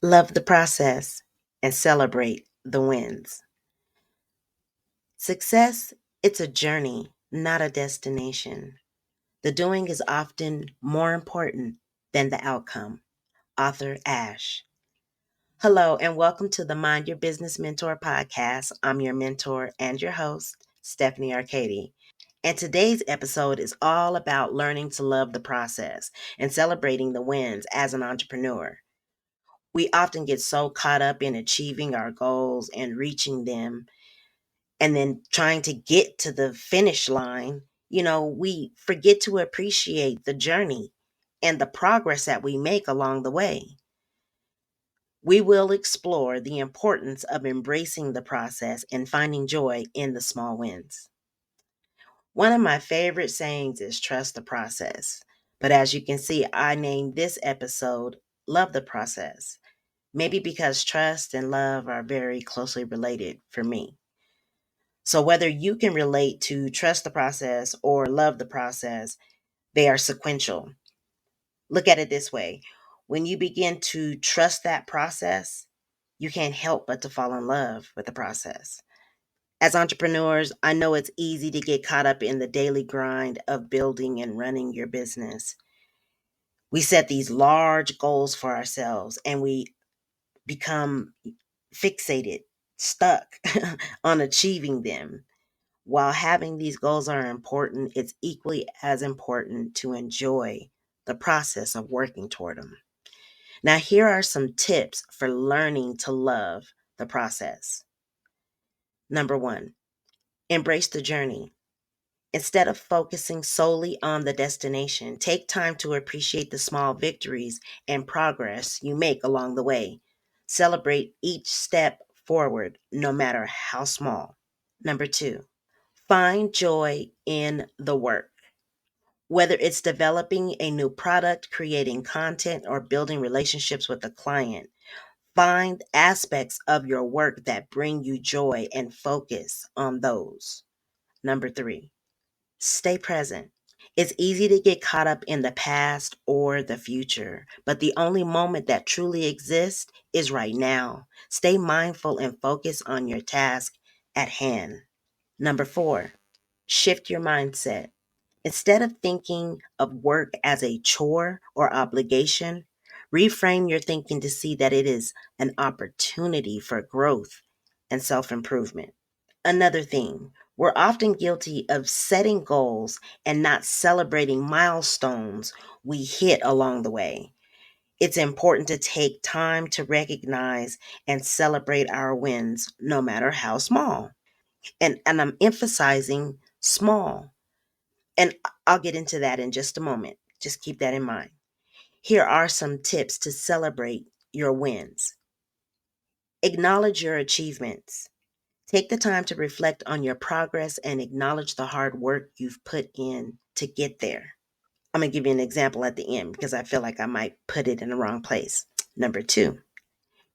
Love the process and celebrate the wins. Success, it's a journey, not a destination. The doing is often more important than the outcome. Author Ash. Hello, and welcome to the Mind Your Business Mentor podcast. I'm your mentor and your host, Stephanie Arcady. And today's episode is all about learning to love the process and celebrating the wins as an entrepreneur. We often get so caught up in achieving our goals and reaching them and then trying to get to the finish line. We forget to appreciate the journey and the progress that we make along the way. We will explore the importance of embracing the process and finding joy in the small wins. One of my favorite sayings is trust the process. But as you can see, I named this episode Love the Process. Maybe because trust and love are very closely related for me. So whether you can relate to trust the process or love the process, they are sequential. Look at it this way. When you begin to trust that process, you can't help but to fall in love with the process. As entrepreneurs, I know it's easy to get caught up in the daily grind of building and running your business. We set these large goals for ourselves and we become fixated, stuck on achieving them. While having these goals are important, it's equally as important to enjoy the process of working toward them. Now, here are some tips for learning to love the process. Number one, embrace the journey. Instead of focusing solely on the destination, take time to appreciate the small victories and progress you make along the way. Celebrate each step forward, no matter how small. Number two, find joy in the work. Whether it's developing a new product, creating content, or building relationships with a client, find aspects of your work that bring you joy and focus on those. Number three, stay present. It's easy to get caught up in the past or the future, but the only moment that truly exists is right now. Stay mindful and focus on your task at hand. Number four, shift your mindset. Instead of thinking of work as a chore or obligation, reframe your thinking to see that it is an opportunity for growth and self improvement. Another thing, we're often guilty of setting goals and not celebrating milestones we hit along the way. It's important to take time to recognize and celebrate our wins, no matter how small. And I'm emphasizing small. And I'll get into that in just a moment. Just keep that in mind. Here are some tips to celebrate your wins. Acknowledge your achievements. Take the time to reflect on your progress and acknowledge the hard work you've put in to get there. I'm going to give you an example at the end because I feel like I might put it in the wrong place. Number two,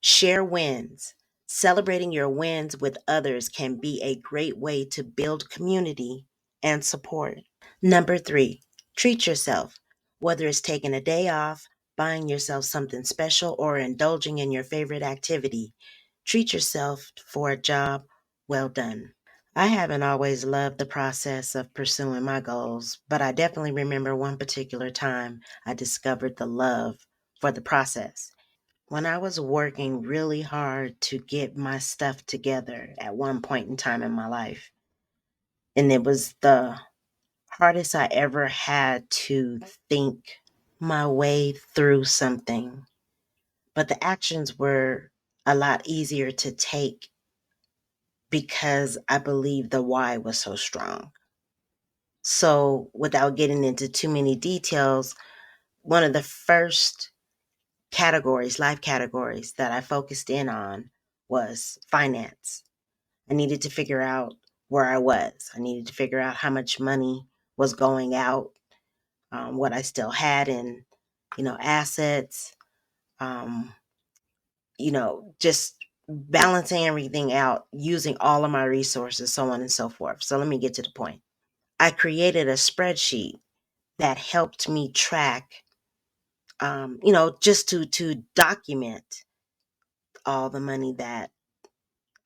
share wins. Celebrating your wins with others can be a great way to build community and support. Number three, treat yourself. Whether it's taking a day off, buying yourself something special, or indulging in your favorite activity, treat yourself for a job well done. I haven't always loved the process of pursuing my goals, but I definitely remember one particular time I discovered the love for the process. When I was working really hard to get my stuff together at one point in time in my life, and it was the hardest I ever had to think my way through something, but the actions were a lot easier to take because I believe the why was so strong. So, without getting into too many details, one of the first categories, life categories that I focused in on was finance. I needed to figure out where I was. I needed to figure out how much money was going out, what I still had in, assets, um, just balancing everything out, using all of my resources, so on and so forth. So let me get to the point. I created a spreadsheet that helped me track, just to document. all the money that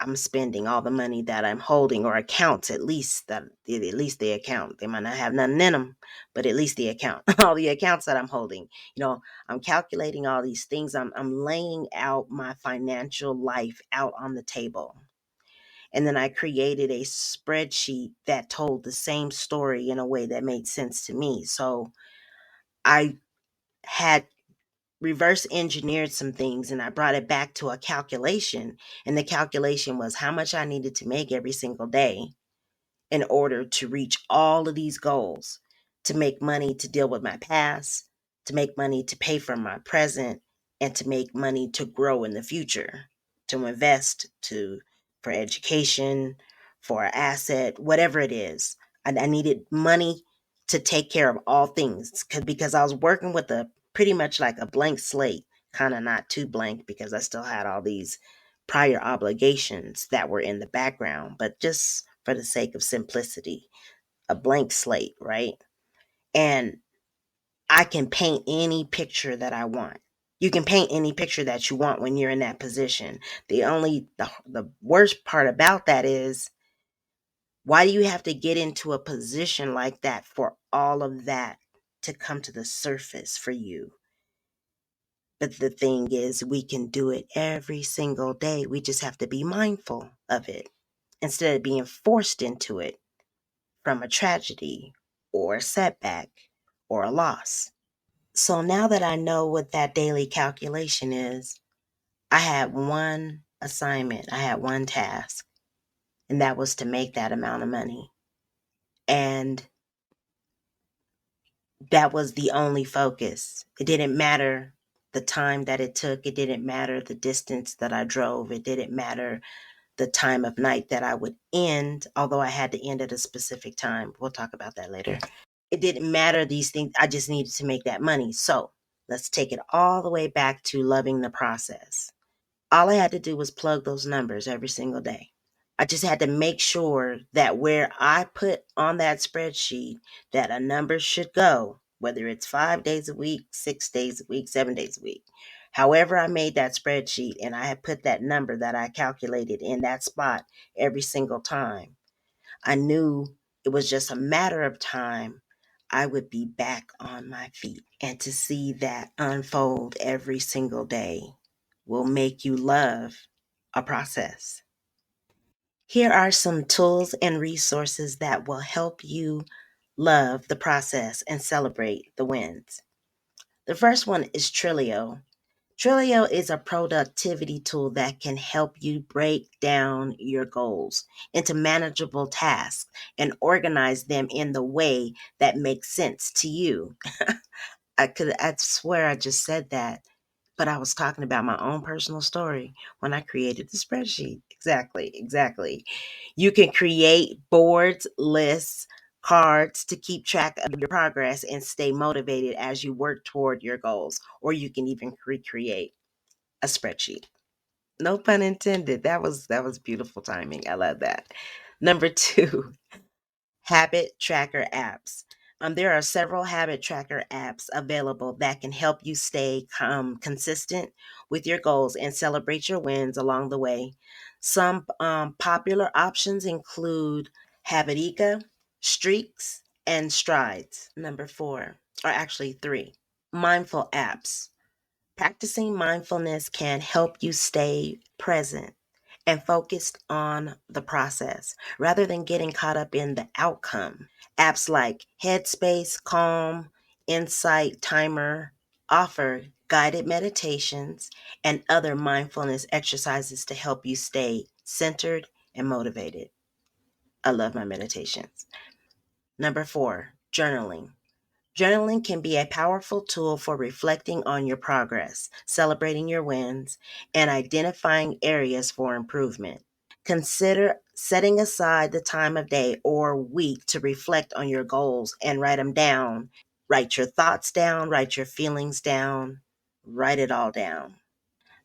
I'm spending, all the money that I'm holding, or accounts at least, the account. They might not have nothing in them, but at least the account, all the accounts that I'm holding. I'm calculating all these things. I'm laying out my financial life out on the table. And then I created a spreadsheet that told the same story in a way that made sense to me. So I had reverse engineered some things and I brought it back to a calculation. And the calculation was how much I needed to make every single day in order to reach all of these goals, to make money to deal with my past, to make money to pay for my present, and to make money to grow in the future, to invest, to for education, for an asset, whatever it is. I needed money to take care of all things because I was working with a pretty much like a blank slate, kind of not too blank because I still had all these prior obligations that were in the background, but just for the sake of simplicity, a blank slate, right? And I can paint any picture that I want. You can paint any picture that you want when you're in that position. The worst part about that is, why do you have to get into a position like that for all of that to come to the surface for you? But the thing is, we can do it every single day. We just have to be mindful of it instead of being forced into it from a tragedy or a setback or a loss. So now that I know what that daily calculation is, I had one assignment, I had one task, and that was to make that amount of money. And that was the only focus. It didn't matter the time that it took, it didn't matter the distance that I drove, it didn't matter the time of night that I would end, although I had to end at a specific time. We'll talk about that later. It didn't matter these things. I just needed to make that money. So let's take it all the way back to loving the process. All I had to do was plug those numbers every single day. I just had to make sure that where I put on that spreadsheet that a number should go, whether it's 5 days a week, 6 days a week, 7 days a week, however I made that spreadsheet and I had put that number that I calculated in that spot every single time, I knew it was just a matter of time I would be back on my feet. And to see that unfold every single day will make you love a process. Here are some tools and resources that will help you love the process and celebrate the wins. The first one is Trello. Trello is a productivity tool that can help you break down your goals into manageable tasks and organize them in the way that makes sense to you. I swear I just said that, but I was talking about my own personal story when I created the spreadsheet. Exactly. You can create boards, lists, cards to keep track of your progress and stay motivated as you work toward your goals, or you can even recreate a spreadsheet. No pun intended. That was beautiful timing. I love that. Number 2, habit tracker apps. There are several habit tracker apps available that can help you stay consistent with your goals and celebrate your wins along the way. Some popular options include Habitica, Streaks, and Strides. Number 4, or actually 3, mindful apps. Practicing mindfulness can help you stay present and focused on the process rather than getting caught up in the outcome. Apps like Headspace, Calm, Insight Timer offer guided meditations and other mindfulness exercises to help you stay centered and motivated. I love my meditations. Number 4, journaling. Journaling can be a powerful tool for reflecting on your progress, celebrating your wins, and identifying areas for improvement. Consider setting aside the time of day or week to reflect on your goals and write them down. Write your thoughts down, write your feelings down, write it all down.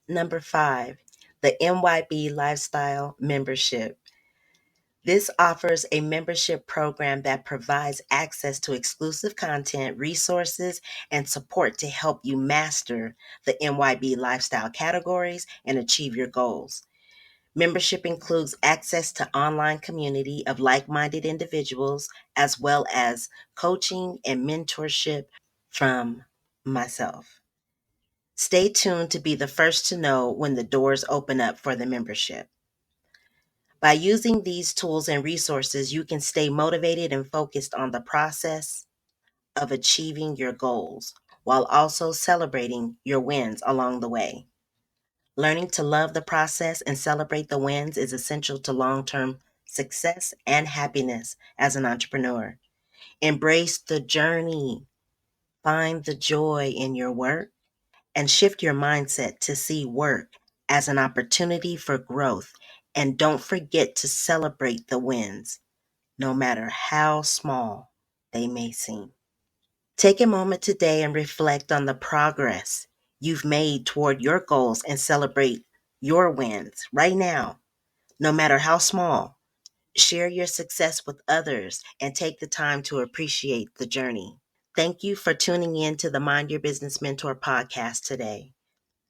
Number 5, the MYB Lifestyle Membership. This offers a membership program that provides access to exclusive content, resources, and support to help you master the MYB lifestyle categories and achieve your goals. Membership includes access to online community of like-minded individuals, as well as coaching and mentorship from myself. Stay tuned to be the first to know when the doors open up for the membership. By using these tools and resources, you can stay motivated and focused on the process of achieving your goals while also celebrating your wins along the way. Learning to love the process and celebrate the wins is essential to long-term success and happiness as an entrepreneur. Embrace the journey, find the joy in your work, and shift your mindset to see work as an opportunity for growth. And don't forget to celebrate the wins, no matter how small they may seem. Take a moment today and reflect on the progress you've made toward your goals and celebrate your wins right now, no matter how small. Share your success with others and take the time to appreciate the journey. Thank you for tuning in to the Mind Your Business Mentor podcast today.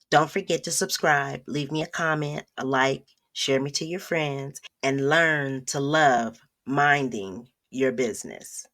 Don't forget to subscribe, leave me a comment, a like, share me to your friends, and learn to love minding your business.